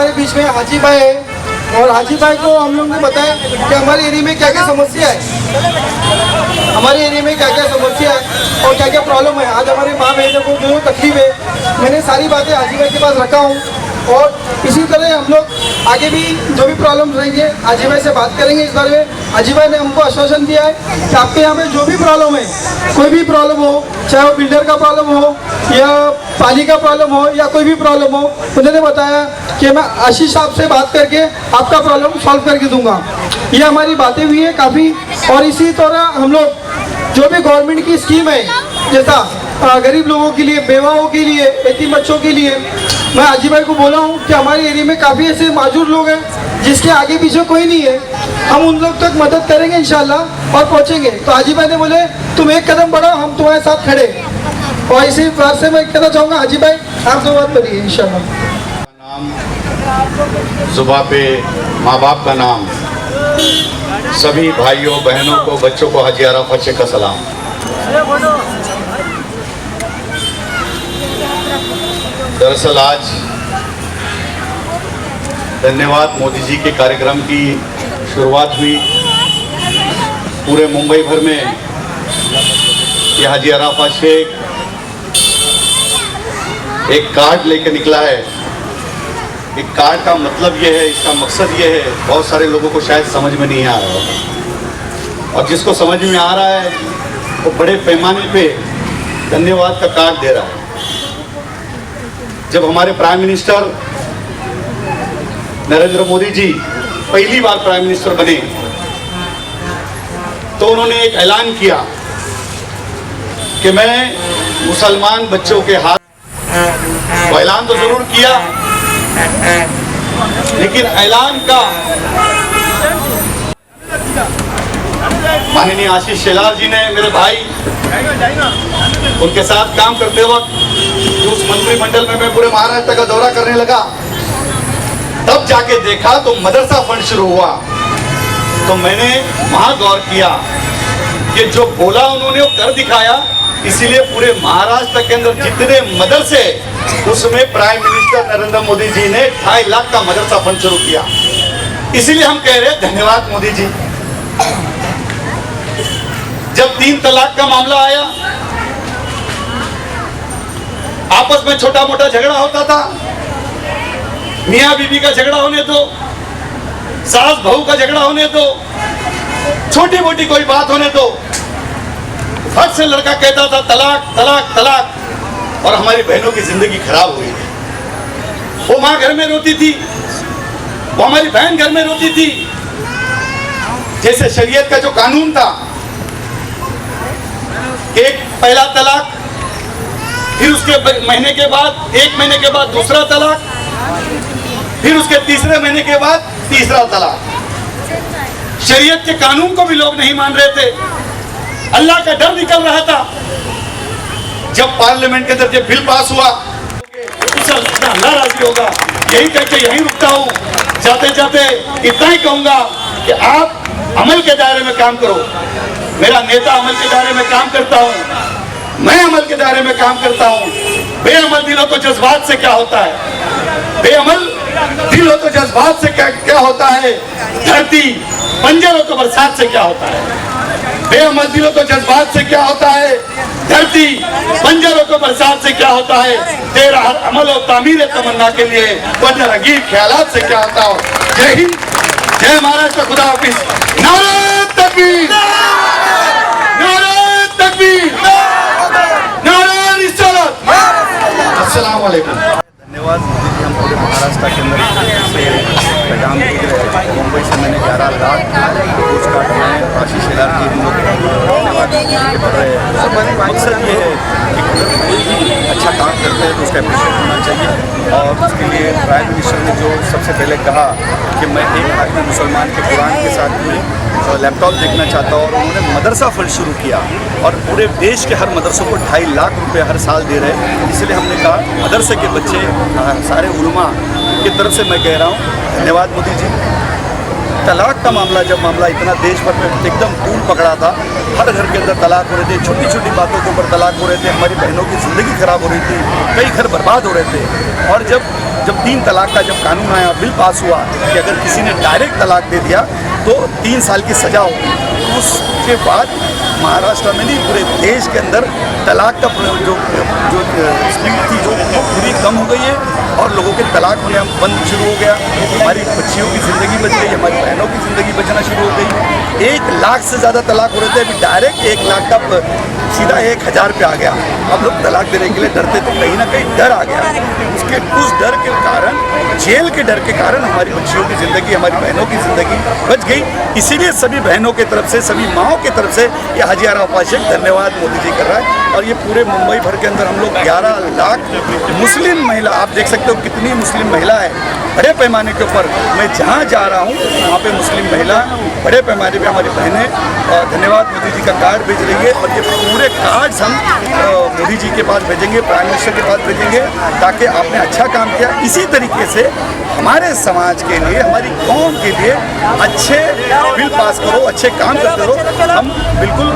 हमारे बीच में हाजी भाई है, और हाजी भाई को हम लोग ने बताया कि हमारे एरिया में क्या क्या समस्या है, हमारे एरिया में क्या क्या समस्या है और क्या क्या प्रॉब्लम है। आज हमारे माँ बहनों को जो तकलीफ है, मैंने सारी बातें हाजी भाई के पास रखा हूँ, और इसी तरह हम लोग आगे भी जो भी प्रॉब्लम रहेंगे हाजी भाई से बात करेंगे इस बारे में। हाजी भाई ने हमको आश्वासन दिया है कि आपके यहाँ पे जो भी प्रॉब्लम है, कोई भी प्रॉब्लम हो, चाहे वो बिल्डर का प्रॉब्लम हो या पानी का प्रॉब्लम हो या कोई भी प्रॉब्लम हो, उन्होंने बताया कि मैं आशीष साहब से बात करके आपका प्रॉब्लम सॉल्व करके दूंगा। ये हमारी बातें हुई है काफ़ी। और इसी तरह हम लोग जो भी गवर्नमेंट की स्कीम है, जैसा गरीब लोगों के लिए, बेवाओं के लिए, यतीम बच्चों के लिए, मैं हाजी भाई को बोला हूँ कि हमारे एरिया में काफ़ी ऐसे माजूर लोग हैं जिसके आगे पीछे कोई नहीं है, हम उन लोग तक मदद करेंगे इंशाल्लाह और पहुँचेंगे। तो हाजी भाई ने बोले तुम एक कदम बढ़ाओ, हम तुम्हारे साथ खड़े। और इसी बात से मैं कहना चाहूँगा हाजी भाई आप तो बात करिए इंशाल्लाह। सुबह पे माँ बाप का नाम, सभी भाइयों बहनों को, बच्चों को हाजी अराफत का सलाम। दरअसल आज धन्यवाद मोदी जी के कार्यक्रम की शुरुआत हुई। पूरे मुंबई भर में ये हाजी अराफत शेख एक कार्ड लेकर निकला है। एक कार्ड का मतलब ये है, इसका मकसद ये है, बहुत सारे लोगों को शायद समझ में नहीं आ रहा है, और जिसको समझ में आ रहा है वो बड़े पैमाने पे धन्यवाद का कार्ड दे रहा है। जब हमारे प्राइम मिनिस्टर नरेंद्र मोदी जी पहली बार प्राइम मिनिस्टर बने तो उन्होंने एक ऐलान किया कि मैं मुसलमान बच्चों के हाथ, वो ऐलान तो जरूर किया, लेकिन ऐलान का माननीय आशीष शेलार जी ने, मेरे भाई, उनके साथ काम करते वक्त उस मंत्रिमंडल में मैं पूरे महाराष्ट्र का दौरा करने लगा, तब जाके देखा तो मदरसा फंड शुरू हुआ। तो मैंने वहां गौर किया कि जो बोला उन्होंने वो कर दिखाया। इसीलिए पूरे महाराष्ट्र के अंदर जितने मदरसे, उसमें प्राइम मिनिस्टर नरेंद्र मोदी जी ने 2.5 लाख का मदरसा फंड शुरू किया। इसीलिए हम कह रहे हैं धन्यवाद मोदी जी। जब 3 तलाक का मामला आया, आपस में छोटा मोटा झगड़ा होता था, मियाँ बीवी का झगड़ा होने दो, सास बहू का झगड़ा होने दो, छोटी मोटी कोई बात होने दो, फट से लड़का कहता था तलाक तलाक तलाक, और हमारी बहनों की जिंदगी खराब हुई। वो माँ घर में रोती थी, वो हमारी बहन घर में रोती थी। जैसे शरीयत का जो कानून था, एक पहला तलाक, फिर उसके महीने के बाद, 1 महीने के बाद दूसरा तलाक, फिर उसके तीसरे महीने के बाद तीसरा तलाक। शरीयत के कानून को भी लोग नहीं मान रहे थे, अल्लाह का डर निकल रहा था। जब पार्लियामेंट के अंदर जब बिल पास हुआ, अल्लाह राजी होगा, यही कहकर यहीं रुकता हूँ। जाते जाते इतना ही कहूंगा कि आप अमल के दायरे में काम करो। मेरा नेता अमल के दायरे में काम करता हूँ, मैं अमल के दायरे में काम करता हूँ। बेअमल दिल हो तो जज्बात से क्या होता है, बेअमल दिल हो तो जज्बात से क्या होता है, धरती बंजर हो तो बरसात से क्या होता है। बेअमल दिल हो तो जज्बात से क्या होता है, धरती बंजर हो तो बरसात से क्या होता है। तेरा हर अमल और तामीर तमन्ना के लिए वरना रंगीन ख्यालात से क्या होता हो। जय हिंद, जय महाराष्ट्र, खुदा हाफिज। नारे तकबीर, नारे तकबीर, नारे रिसालत। अस्सलाम वालेकुम। धन्यवाद मोदी जी। हम पूरे महाराष्ट्र के अंदर से पैगाम भेज रहे हैं। मुंबई से मैंने 11 लाख पोस्ट कार्ड बनाए। आशीष शेलार जी हम लोग धन्यवाद पढ़ रहे हैं। मकसद ये है कि कोई भी अच्छा काम करते हैं तो उसका अप्रिशिएट होना चाहिए, और उसके लिए प्राइम मिनिस्टर ने जो सबसे पहले कहा कि मैं एक आदमी मुसलमान के कुरान के साथ में लैपटॉप देखना चाहता हूँ, और उन्होंने मदरसा फंड शुरू किया और पूरे देश के हर मदरसों को 2.5 लाख रुपए हर साल दे रहे हैं। इसलिए हमने कहा मदरसे के बच्चे, सारे उलमा की तरफ से मैं कह रहा हूँ धन्यवाद मोदी जी। तलाक का मामला, जब मामला इतना देश भर में एकदम तूल पकड़ा था, हर घर के अंदर तलाक हो रहे थे, छोटी छोटी बातों के ऊपर तलाक हो रहे थे, हमारी बहनों की ज़िंदगी खराब हो रही थी, कई घर बर्बाद हो रहे थे। और जब 3 तलाक का जब कानून आया, बिल पास हुआ कि अगर किसी ने डायरेक्ट तलाक दे दिया तो 3 साल की सज़ा होगी, उसके बाद महाराष्ट्र में नहीं पूरे देश के अंदर तलाक का जो स्पीड थी जो पूरी कम हो गई है और लोगों के तलाक होने बंद शुरू हो गया। हमारी बच्चियों की ज़िंदगी बच गई, हमारी बहनों की ज़िंदगी बचना शुरू हो गई। 1 लाख से ज़्यादा तलाक हो रहे थे, अभी डायरेक्ट 1 लाख का सीधा 1000 पे आ गया। अब लोग तलाक देने के लिए डरते थे, कहीं ना कहीं डर आ गया। उस डर के कारण, जेल के डर के कारण हमारी बच्चियों की ज़िंदगी, हमारी बहनों की ज़िंदगी बच गई। इसीलिए सभी बहनों की तरफ से, सभी माँओं की तरफ से ये हाजी आरा उपाध्याय धन्यवाद मोदी जी कर रहा है। और ये पूरे मुंबई भर के अंदर हम लोग 11 लाख मुस्लिम महिला, आप देख सकते हो कितनी मुस्लिम महिला है बड़े पैमाने के ऊपर। मैं जहाँ जा रहा हूँ वहाँ पे मुस्लिम महिला बड़े पैमाने पे हमारी बहनें धन्यवाद मोदी जी का कार्ड भेज रही है। और ये पूरे कार्ड्स हम मोदी जी के पास भेजेंगे, प्राइम मिनिस्टर के पास भेजेंगे, ताकि आपने अच्छा काम किया। इसी तरीके से हमारे समाज के लिए, हमारी कौम के लिए अच्छे बिल पास करो, अच्छे काम करते रहो। हम बिल्कुल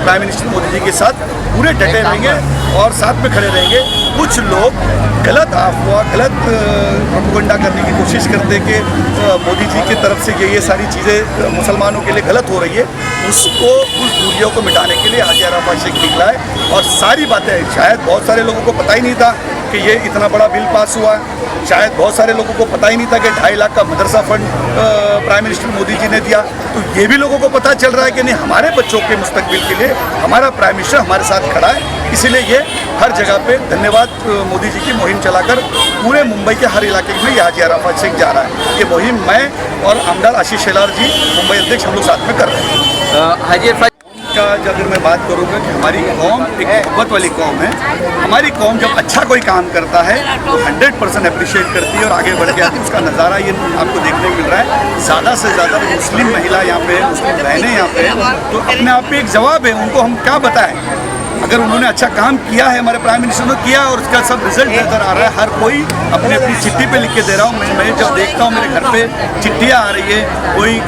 प्राइम मिनिस्टर मोदी जी के साथ पूरे डटे रहेंगे और साथ में खड़े रहेंगे। कुछ लोग गलत अफवाह, गलत प्रोपेगेंडा करने की कोशिश करते कि मोदी जी की तरफ से ये सारी चीज़ें मुसलमानों के लिए गलत हो रही है, उसको, उस दूरियों को मिटाने के लिए हाजी आरा उपाध्याय निकला है। और सारी बातें शायद बहुत सारे लोगों को पता ही नहीं था कि ये इतना बड़ा बिल पास हुआ है। शायद बहुत सारे लोगों को पता ही नहीं था कि 2.5 लाख का मदरसा fund prime minister Modi ji ने दिया। तो ये भी लोगों को पता चल रहा है कि नहीं, हमारे बच्चों के मुस्तकबिल के लिए हमारा प्राइम मिनिस्टर हमारे साथ खड़ा है। इसीलिए ये हर जगह पे धन्यवाद मोदी जी की मुहिम चलाकर पूरे मुंबई के हर इलाके में ये हाजी आरा उपाध्याय जा रहा है। ये मुहिम मैं और आमदार आशीष शेलार जी, मुंबई अध्यक्ष, हम लोग साथ में कर रहे हैं। हाजी का अगर मैं बात करूँगा कि हमारी कौम एक मोहब्बत वाली कौम है। हमारी कौम जब अच्छा कोई काम करता है तो 100% अप्रिशिएट करती है और आगे बढ़ के आती है। उसका नज़ारा ये आपको देखने को मिल रहा है। ज़्यादा से ज़्यादा मुस्लिम महिला यहाँ पे, मुस्लिम बहनें यहाँ पे, तो अपने आप पे एक जवाब है, उनको हम क्या बताएं। अगर उन्होंने अच्छा काम किया है, हमारे प्राइम मिनिस्टर ने किया और उसका सब रिजल्ट नज़र आ रहा है। हर कोई अपनी अपनी चिट्ठी पे लिख के दे रहा हूँ। मैं जब देखता हूँ मेरे घर पे चिट्ठियाँ आ रही है, कोई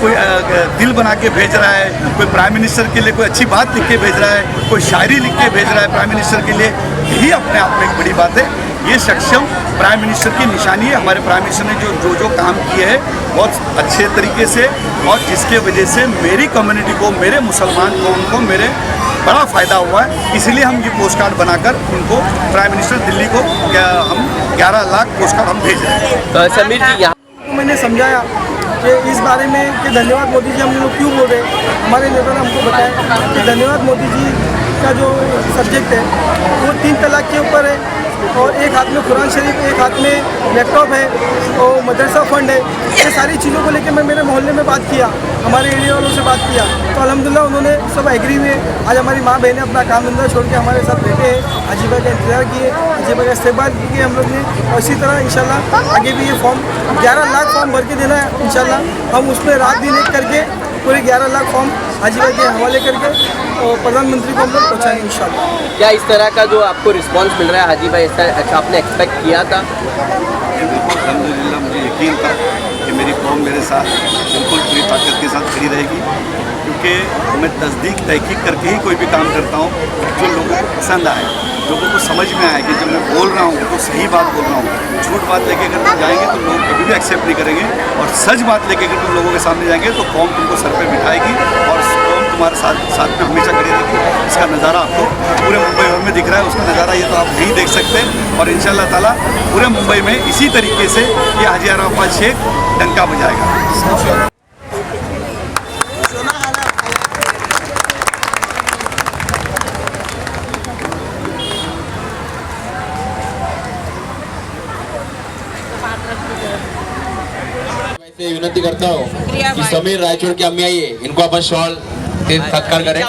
दिल बना के भेज रहा है, कोई प्राइम मिनिस्टर के लिए कोई अच्छी बात लिख के भेज रहा है, कोई शायरी लिख के भेज रहा है प्राइम मिनिस्टर के लिए। यही अपने आप में एक बड़ी बात है। ये सक्षम प्राइम मिनिस्टर की निशानी है। हमारे प्राइम मिनिस्टर ने जो काम किए हैं बहुत अच्छे तरीके से, और जिसके वजह से मेरी कम्युनिटी को, मेरे मुसलमान कौम को, मेरे बड़ा फ़ायदा हुआ है। इसलिए हम ये पोस्ट कार्ड बनाकर उनको, प्राइम मिनिस्टर दिल्ली को हम 11 लाख पोस्ट कार्ड हम भेज रहे हैं। समीर जी, यहाँ मैंने समझाया कि इस बारे में कि धन्यवाद मोदी जी हम लोग क्यों बोल रहे हैं। हमारे नेता ने हमको बताया कि धन्यवाद मोदी जी का जो सब्जेक्ट है वो 3 तलाक के ऊपर है, और एक हाथ में कुरान शरीफ, एक हाथ में लैपटॉप है और मदरसा फंड है। ये सारी चीज़ों को लेकर मैं मेरे मोहल्ले में बात किया, हमारे एरिया वालों से बात किया, तो अल्हम्दुलिल्लाह उन्होंने सब एग्री हुए। आज हमारी माँ बहनें अपना काम धंधा छोड़ के हमारे साथ बैठे हैं, हाजी भाई का इंतज़ार किए, हाजी भाई का इस्तेमाल किए हम लोग ने। और इसी तरह इंशाल्लाह आगे भी ये फॉर्म 11 लाख फॉर्म भर के देना है। इंशाल्लाह हम उसमें रात दिन एक करके पूरे 11 लाख फॉर्म हाजी भाई के हवाले करके और प्रधानमंत्री को हम लोग पहुँचाएंगे इंशाल्लाह। क्या इस तरह का जो आपको रिस्पांस मिल रहा है हाजी भाई, ऐसा अच्छा आपने एक्सपेक्ट किया था? बिल्कुल अल्हम्दुलिल्लाह, मुझे यकीन था कि मेरी कौम मेरे साथ बिल्कुल पूरी ताकत के साथ खड़ी रहेगी, क्योंकि मैं तस्दीक तहकीक करके ही कोई भी काम करता हूँ जो लोगों को पसंद आए, लोगों को समझ में आए कि जब मैं बोल रहा हूँ तो सही बात बोल रहा हूँ। झूठ बात लेके अगर तुम जाएंगे तो लोग कभी भी एक्सेप्ट नहीं करेंगे, और सच बात लेके अगर तुम लोगों के सामने जाएंगे तो कौम तुमको सर पे बिठाएगी और कौम तुम्हारे साथ में हमेशा खड़ी रहेगी। इसका नज़ारा आपको पूरे मुंबई भर में दिख रहा है। उसका नज़ारा ये तो आप नहीं देख सकते, और इंशाअल्लाह ताला पूरे मुंबई में इसी तरीके से ये हाजी आरा उपाध्याय डंका बजाएगा। से विनंती करता हूँ कि समीर रायचूर की अम्मी आइए, इनको अपन शॉल से सत्कार करें।